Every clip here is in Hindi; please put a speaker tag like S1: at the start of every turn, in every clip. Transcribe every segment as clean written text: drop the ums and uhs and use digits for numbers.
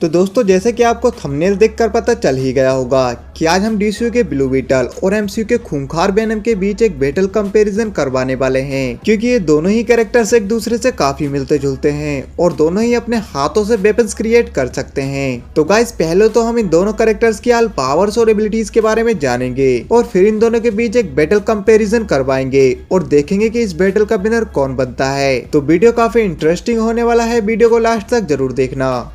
S1: तो दोस्तों जैसे कि आपको थंबनेल देखकर पता चल ही गया होगा कि आज हम डीसीयू के ब्लू बीटल और एमसीयू के खूंखार वेनम के बीच एक बैटल कंपैरिजन करवाने वाले हैं, क्योंकि ये दोनों ही कैरेक्टर्स एक दूसरे से काफी मिलते जुलते हैं और दोनों ही अपने हाथों से वेपन्स क्रिएट कर सकते हैं। तो गाइस पहले तो हम इन दोनों कैरेक्टर्स की ऑल पावर्स और एबिलिटीज के बारे में जानेंगे और फिर इन दोनों के बीच एक बैटल कंपैरिजन करवाएंगे और देखेंगे कि इस बैटल का विनर कौन बनता है। तो वीडियो काफी इंटरेस्टिंग होने वाला है, वीडियो को लास्ट तक जरूर देखना।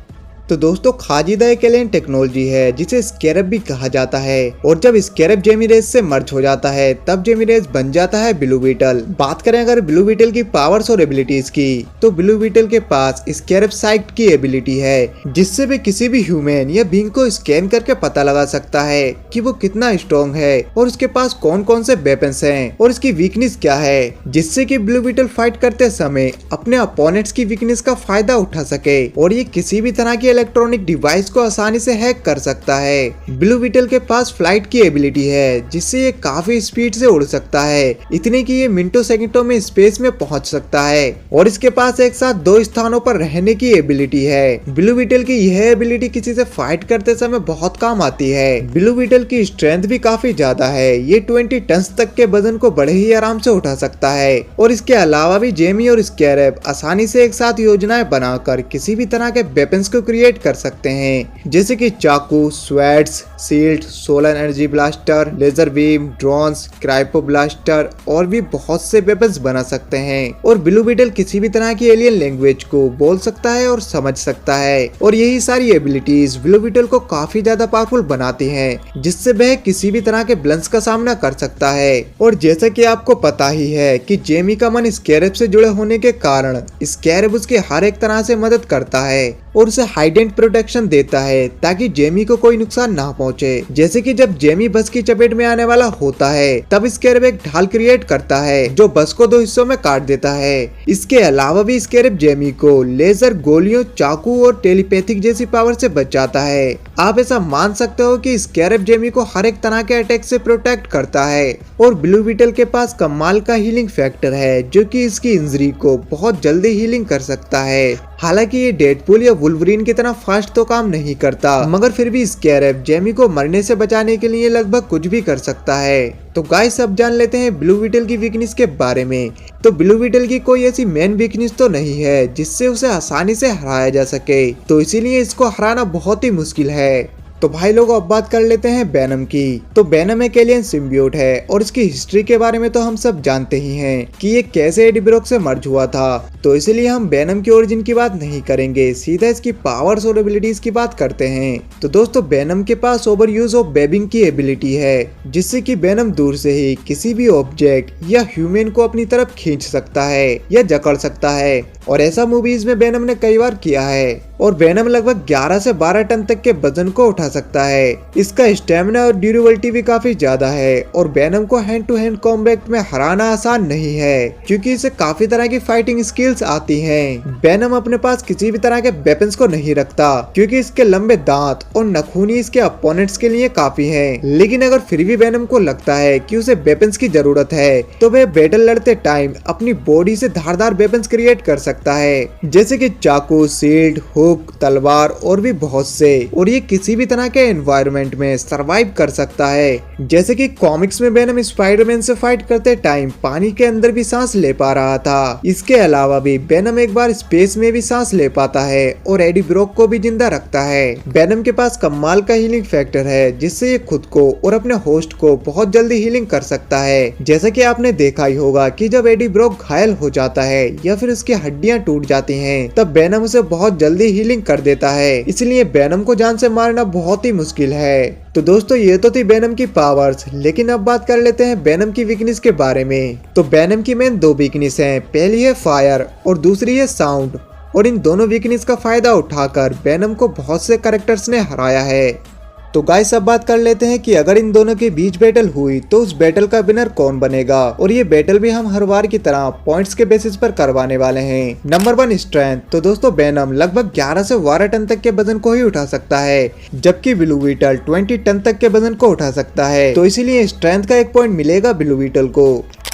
S1: तो दोस्तों खाजिदा एक एलियन टेक्नोलॉजी है जिसे स्कैरब भी कहा जाता है और जब स्कैरब जेमिरेज से मर्ज हो जाता है तब जेमिरेज बन जाता है ब्लू बीटल। बात करें अगर ब्लू बीटल की पावर्स और एबिलिटीज की तो ब्लू बीटल के पास स्कैरब साइट की एबिलिटी है जिससे वे किसी भी ह्यूमन या बींग को स्कैन करके पता लगा सकता है कि वो कितना स्ट्रॉन्ग है और उसके पास कौन कौन से वेपन्स हैं और इसकी वीकनेस क्या है, जिससे कि ब्लू बीटल फाइट करते समय अपने अपोनेंट्स की वीकनेस का फायदा उठा सके और ये किसी भी तरह की इलेक्ट्रॉनिक डिवाइस को आसानी से हैक कर सकता है। ब्लू बीटल के पास फ्लाइट की एबिलिटी है जिससे ये काफी स्पीड से उड़ सकता है, इतने कि ये मिनटों सेकंडों में स्पेस में पहुंच सकता है और इसके पास एक साथ 2 स्थानों पर रहने की एबिलिटी है। ब्लू बीटल की यह एबिलिटी किसी से फाइट करते समय बहुत काम आती है। ब्लू बीटल की स्ट्रेंथ भी काफी ज्यादा है, ये 20 टन तक के वजन को बड़े ही आराम से उठा सकता है और इसके अलावा भी जेमी और स्कैरब आसानी से एक साथ योजनाएं बनाकर किसी भी तरह के वेपन्स को क्रिएट कर सकते हैं, जैसे कि चाकू, swords, shield, solar energy blaster, laser beam, drones, cryo blaster और भी बहुत से वेपन्स बना सकते हैं। और ब्लू बीटल किसी भी तरह की एलियन लैंग्वेज को बोल सकता है और समझ सकता है और यही सारी एबिलिटीज ब्लू बीटल को काफी ज्यादा पावरफुल बनाती हैं, जिससे वह किसी भी तरह के ब्लंस का सामना कर सकता है। और जैसे कि आपको पता ही है कि जेमी का मन स्कैरब से जुड़े होने के कारण स्कैरब उसकी हर एक तरह से मदद करता है और उसे हाइडेंट प्रोटेक्शन देता है ताकि जेमी को कोई नुकसान ना पहुंचे। जैसे कि जब जेमी बस की चपेट में आने वाला होता है तब स्कैरब एक ढाल क्रिएट करता है जो बस को 2 हिस्सों में काट देता है। इसके अलावा भी स्कैरब जेमी को लेजर, गोलियों, चाकू और टेलीपैथिक जैसी पावर से बचाता है। आप ऐसा मान सकते हो कि स्कैरब जेमी को हर एक तरह के अटैक से प्रोटेक्ट करता है। और ब्लू बीटल के पास कमाल का हीलिंग फैक्टर है जो कि इसकी इंजरी को बहुत जल्दी हीलिंग कर सकता है। हालांकि ये डेडपूल या वुल्वरीन की तरह फास्ट तो काम नहीं करता, मगर फिर भी स्कैरब जेमी को मरने से बचाने के लिए लगभग कुछ भी कर सकता है। तो गाइस अब जान लेते हैं ब्लू बीटल की वीकनेस के बारे में। तो ब्लू बीटल की कोई ऐसी मेन वीकनेस तो नहीं है जिससे उसे आसानी से हराया जा सके, तो इसीलिए इसको हराना बहुत ही मुश्किल है। तो भाई लोग अब बात कर लेते हैं वेनम की। तो वेनम एक एलियन सिम्बियोट है और इसकी हिस्ट्री के बारे में तो हम सब जानते ही हैं कि ये कैसे एडी ब्रॉक से मर्ज हुआ था, तो इसलिए हम वेनम की ओरिजिन की बात नहीं करेंगे, सीधा इसकी पावर्स और एबिलिटीज की बात करते हैं। तो दोस्तों वेनम के पास ओवर यूज ऑफ वेबिंग की एबिलिटी है जिससे कि वेनम दूर से ही किसी भी ऑब्जेक्ट या ह्यूमन को अपनी तरफ खींच सकता है या जकड़ सकता है और ऐसा मूवीज में वेनम ने कई बार किया है। और वेनम लगभग 11 से 12 टन तक के वजन को उठा सकता है। इसका स्टेमिना और ड्यूरेबिलिटी भी काफी ज्यादा है और वेनम को हैंड टू हैंड कॉम्बैट में हराना आसान नहीं है क्योंकि इसे काफी तरह की फाइटिंग स्किल्स आती हैं। वेनम अपने पास किसी भी तरह के वेपन्स को नहीं रखता क्योंकि इसके लंबे दांत और नखूनी इसके अपोनेंट्स के लिए काफी हैं। लेकिन अगर फिर भी वेनम को लगता है कि उसे वेपन्स की जरूरत है तो वह बैटल लड़ते टाइम अपनी बॉडी से धारदार वेपन्स क्रिएट कर सकता है, जैसे कि चाकू, शील्ड, हुक, तलवार और भी बहुत से। और ये किसी भी तरह के एनवायरनमेंट में सरवाइव कर सकता है, जैसे कि कॉमिक्स में वेनम स्पाइडरमैन से फाइट करते टाइम पानी के अंदर भी सांस ले पा रहा था। इसके अलावा भी वेनम एक बार स्पेस में भी सांस ले पाता है और एडी ब्रॉक को भी जिंदा रखता है। वेनम के पास कमाल का हीलिंग फैक्टर है जिससे ये खुद को और अपने होस्ट को बहुत जल्दी हीलिंग कर सकता है। जैसा कि आपने देखा ही होगा कि जब एडी ब्रॉक घायल हो जाता है या फिर उसकी हड्डियां टूट जाती हैं तब वेनम उसे बहुत जल्दी हीलिंग कर देता है, इसलिए वेनम को जान से मारना बहुत ही मुश्किल है। तो दोस्तों ये तो थी वेनम की पावर्स, लेकिन अब बात कर लेते हैं वेनम की वीकनेस के बारे में। तो वेनम की मेन 2 वीकनेस हैं, पहली है फायर और दूसरी है साउंड। और इन दोनों वीकनेस का फायदा उठाकर वेनम को बहुत से कैरेक्टर्स ने हराया है। तो गाइस अब बात कर लेते हैं कि अगर इन दोनों के बीच बैटल हुई तो उस बैटल का विनर कौन बनेगा। और ये बैटल भी हम हर बार की तरह पॉइंट्स के बेसिस पर करवाने वाले हैं। Number 1 strength. तो दोस्तों वेनम लगभग 11 से 12 टन तक के वजन को ही उठा सकता है, जबकि ब्लू बीटल 20 टन तक के वजन को उठा सकता है, तो इसीलिए स्ट्रेंथ का 1 पॉइंट मिलेगा ब्लू बीटल को।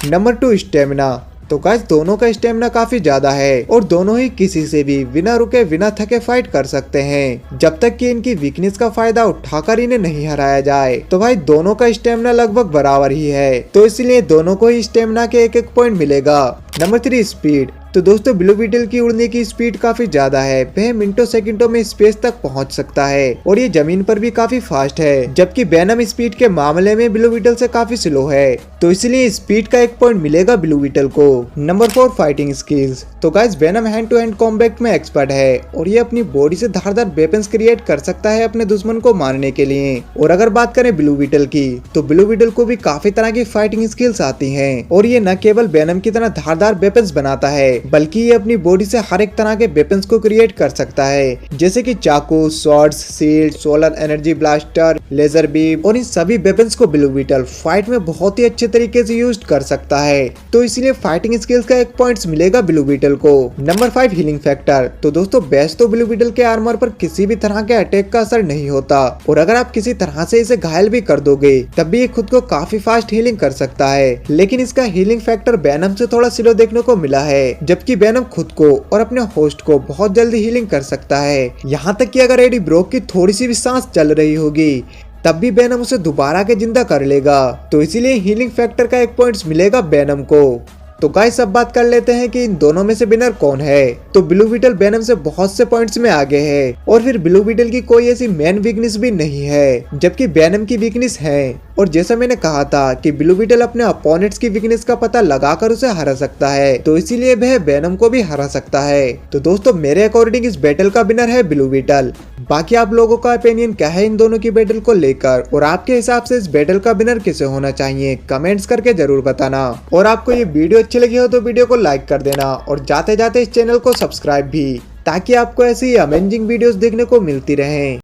S1: Number 2 stamina. तो गाइस दोनों का स्टेमिना काफी ज्यादा है और दोनों ही किसी से भी बिना रुके बिना थके फाइट कर सकते हैं, जब तक कि इनकी वीकनेस का फायदा उठाकर इन्हें नहीं हराया जाए। तो भाई दोनों का स्टेमिना लगभग बराबर ही है, तो इसलिए दोनों को ही स्टेमिना के एक पॉइंट मिलेगा। Number 3 speed. तो दोस्तों ब्लू बीटल की उड़ने की स्पीड काफी ज्यादा है, वह मिनटों सेकंडों में स्पेस तक पहुंच सकता है और ये जमीन पर भी काफी फास्ट है, जबकि वेनम स्पीड के मामले में ब्लू बीटल से काफी स्लो है, तो इसलिए स्पीड का एक पॉइंट मिलेगा ब्लू बीटल को। Number 4 fighting skills. तो guys Venom hand to hand combat में एक्सपर्ट है और ये अपनी बॉडी से धारदार वेपन्स क्रिएट कर सकता है अपने दुश्मन को मारने के लिए। और अगर बात करें ब्लू बीटल की, तो ब्लू बीटल को भी काफी तरह की फाइटिंग स्किल्स आती है और ये न केवल वेनम की तरह धारदार वेपन्स बनाता है, बल्कि ये अपनी बॉडी से हर एक तरह के वेपन्स को क्रिएट कर सकता है, जैसे कि चाकू, swords, shield, solar energy blaster, laser beam, और इन सभी वेपन्स को ब्लू बीटल फाइट में बहुत ही अच्छे तरीके से यूज कर सकता है, तो इसलिए फाइटिंग स्किल्स का एक पॉइंट मिलेगा ब्लू बीटल को। Number 5 healing factor. तो दोस्तों बेस्ट तो ब्लू बीटल के आर्मर पर किसी भी तरह के अटैक का असर नहीं होता और अगर आप किसी तरह से इसे घायल भी कर दोगे तब भी ये खुद को काफी फास्ट हीलिंग कर सकता है, लेकिन इसका हीलिंग फैक्टर वेनम से थोड़ा स्लो देखने को मिला है, जबकि वेनम खुद को और अपने होस्ट को बहुत जल्दी हीलिंग कर सकता है। यहाँ तक कि अगर एडी ब्रोक की थोड़ी सी भी सांस चल रही होगी तब भी वेनम उसे दोबारा के जिंदा कर लेगा, तो इसीलिए हीलिंग फैक्टर का एक पॉइंट मिलेगा वेनम को। तो गाइस अब बात कर लेते हैं कि इन दोनों में से विनर कौन है। तो ब्लू बीटल वेनम से बहुत से पॉइंट्स में आगे है और फिर ब्लू बीटल की कोई ऐसी मेन वीकनेस भी नहीं है, जबकि वेनम की वीकनेस है। और जैसा मैंने कहा था कि ब्लू बीटल अपने अपोनेंट्स की वीकनेस का पता लगाकर उसे हरा सकता है, तो इसीलिए वह वेनम को भी हरा सकता है। तो दोस्तों मेरे अकॉर्डिंग इस बैटल का विनर है ब्लू बीटल। बाकी आप लोगों का ओपिनियन क्या है इन दोनों की बैटल को लेकर, और आपके हिसाब से इस बैटल का विनर किसे होना चाहिए, कमेंट्स करके जरूर बताना। और आपको ये वीडियो अच्छी लगी हो तो वीडियो को लाइक कर देना और जाते जाते इस चैनल को सब्सक्राइब भी, ताकि आपको ऐसी अमेजिंग वीडियोस देखने को मिलती रहें।